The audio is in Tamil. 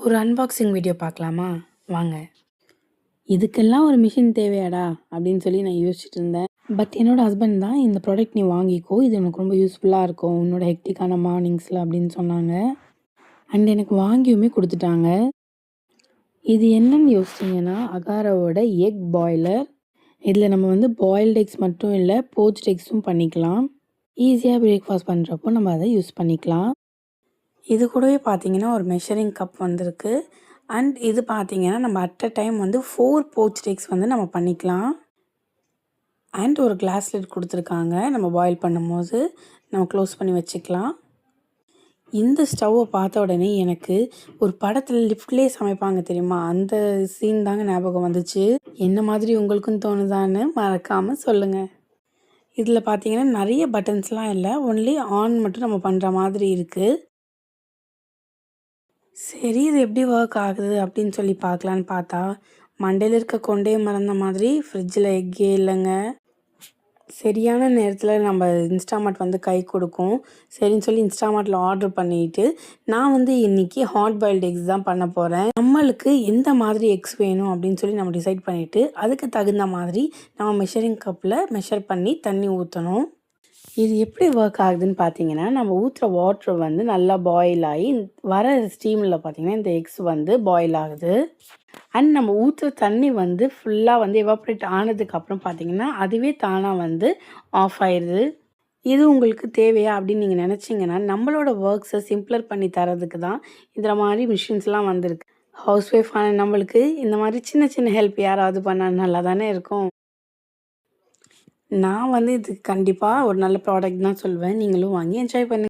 ஒரு அன்பாக்சிங் வீடியோ பார்க்கலாமா? வாங்க. இதுக்கெல்லாம் ஒரு மிஷின் தேவையாடா? அப்படின்னு சொல்லி நான் யோசிச்சுட்டு இருந்தேன். பட் என்னோட ஹஸ்பண்ட் தான் இந்த ப்ராடக்ட் நீ வாங்கிக்கோ. இது உனக்கு ரொம்ப யூஸ்ஃபுல்லாக இருக்கும். உன்னோட ஹெக்டிக்கான மார்னிங்ஸில் அப்படின்னு சொன்னாங்க. அண்ட் எனக்கு வாங்கியுமே கொடுத்துட்டாங்க. இது என்னன்னு யோசிச்சிங்கன்னா, அகாராவோட எக் பாய்லர். இதில் நம்ம வந்து பாயில்டு எக்ஸ் மட்டும் இல்லை, போச்ட் எக்ஸும் பண்ணிக்கலாம். ஈஸியாக பிரேக்ஃபாஸ்ட் பண்ணுறப்போ நம்ம அதை யூஸ் பண்ணிக்கலாம். இது கூடவே பார்த்தீங்கன்னா ஒரு மெஷரிங் கப் வந்திருக்கு. அண்ட் இது பார்த்தீங்கன்னா நம்ம அட் அ டைம் வந்து 4 போச்ட் எக்ஸ் வந்து நம்ம பண்ணிக்கலாம். அண்ட் ஒரு கிளாஸ் லிட் கொடுத்துருக்காங்க. நம்ம பாயில் பண்ணும்போது நம்ம க்ளோஸ் பண்ணி வச்சுக்கலாம். இந்த ஸ்டவ்வை பார்த்த உடனே எனக்கு ஒரு படத்தில் லிஃப்ட்லேயே சமைப்பாங்க தெரியுமா, அந்த சீன் தாங்க ஞாபகம் வந்துச்சு. என்ன மாதிரி உங்களுக்கும் தோணுதான்னு மறக்காமல் சொல்லுங்கள். இதில் பார்த்தீங்கன்னா நிறைய பட்டன்ஸ்லாம் இல்லை, ஒன்லி ஆன் மட்டும் நம்ம பண்ணுற மாதிரி இருக்குது. சரி, இது எப்படி ஒர்க் ஆகுது அப்படின்னு சொல்லி பார்க்கலான்னு பார்த்தா, மண்டையில் இருக்க கொண்டே மறந்த மாதிரி ஃப்ரிட்ஜில் எக்கே இல்லைங்க. சரியான நேரத்தில் நம்ம இன்ஸ்டாமார்ட் வந்து கை கொடுக்கும். சரின்னு சொல்லி இன்ஸ்டாமார்ட்டில் ஆர்டர் பண்ணிவிட்டு நான் வந்து இன்றைக்கி ஹாட் பாயில்டு எக்ஸ் தான் பண்ண போகிறேன். நம்மளுக்கு எந்த மாதிரி எக்ஸ் வேணும் அப்படின்னு சொல்லி நம்ம டிசைட் பண்ணிவிட்டு அதுக்கு தகுந்த மாதிரி நம்ம மெஷரிங் கப்பில் மெஷர் பண்ணி தண்ணி ஊற்றணும். இது எப்படி ஒர்க் ஆகுதுன்னு பார்த்தீங்கன்னா, நம்ம ஊற்றுற வாட்ரு வந்து நல்லா பாயில் ஆகி வர ஸ்டீமில் பார்த்தீங்கன்னா இந்த எக்ஸ் வந்து பாயில் ஆகுது. அண்ட் நம்ம ஊற்றுற தண்ணி வந்து ஃபுல்லாக வந்து எவாப்ரேட் ஆனதுக்கப்புறம் பார்த்தீங்கன்னா அதுவே தானாக வந்து ஆஃப் ஆயிடுது. இது உங்களுக்கு தேவையா அப்படின்னு நீங்கள் நினச்சிங்கன்னா, நம்மளோட ஒர்க்ஸை சிம்பிளர் பண்ணி தரதுக்கு தான் இந்த மாதிரி மிஷின்ஸ்லாம் வந்திருக்கு. ஹவுஸ் ஒய்ஃபான நம்மளுக்கு இந்த மாதிரி சின்ன சின்ன ஹெல்ப் யாராவது பண்ணால் நல்லா தானே இருக்கும். நான் வந்து இது கண்டிப்பாக ஒரு நல்ல ப்ராடக்ட் தான் சொல்வேன். நீங்களும் வாங்கி என்ஜாய் பண்ணுங்கள்.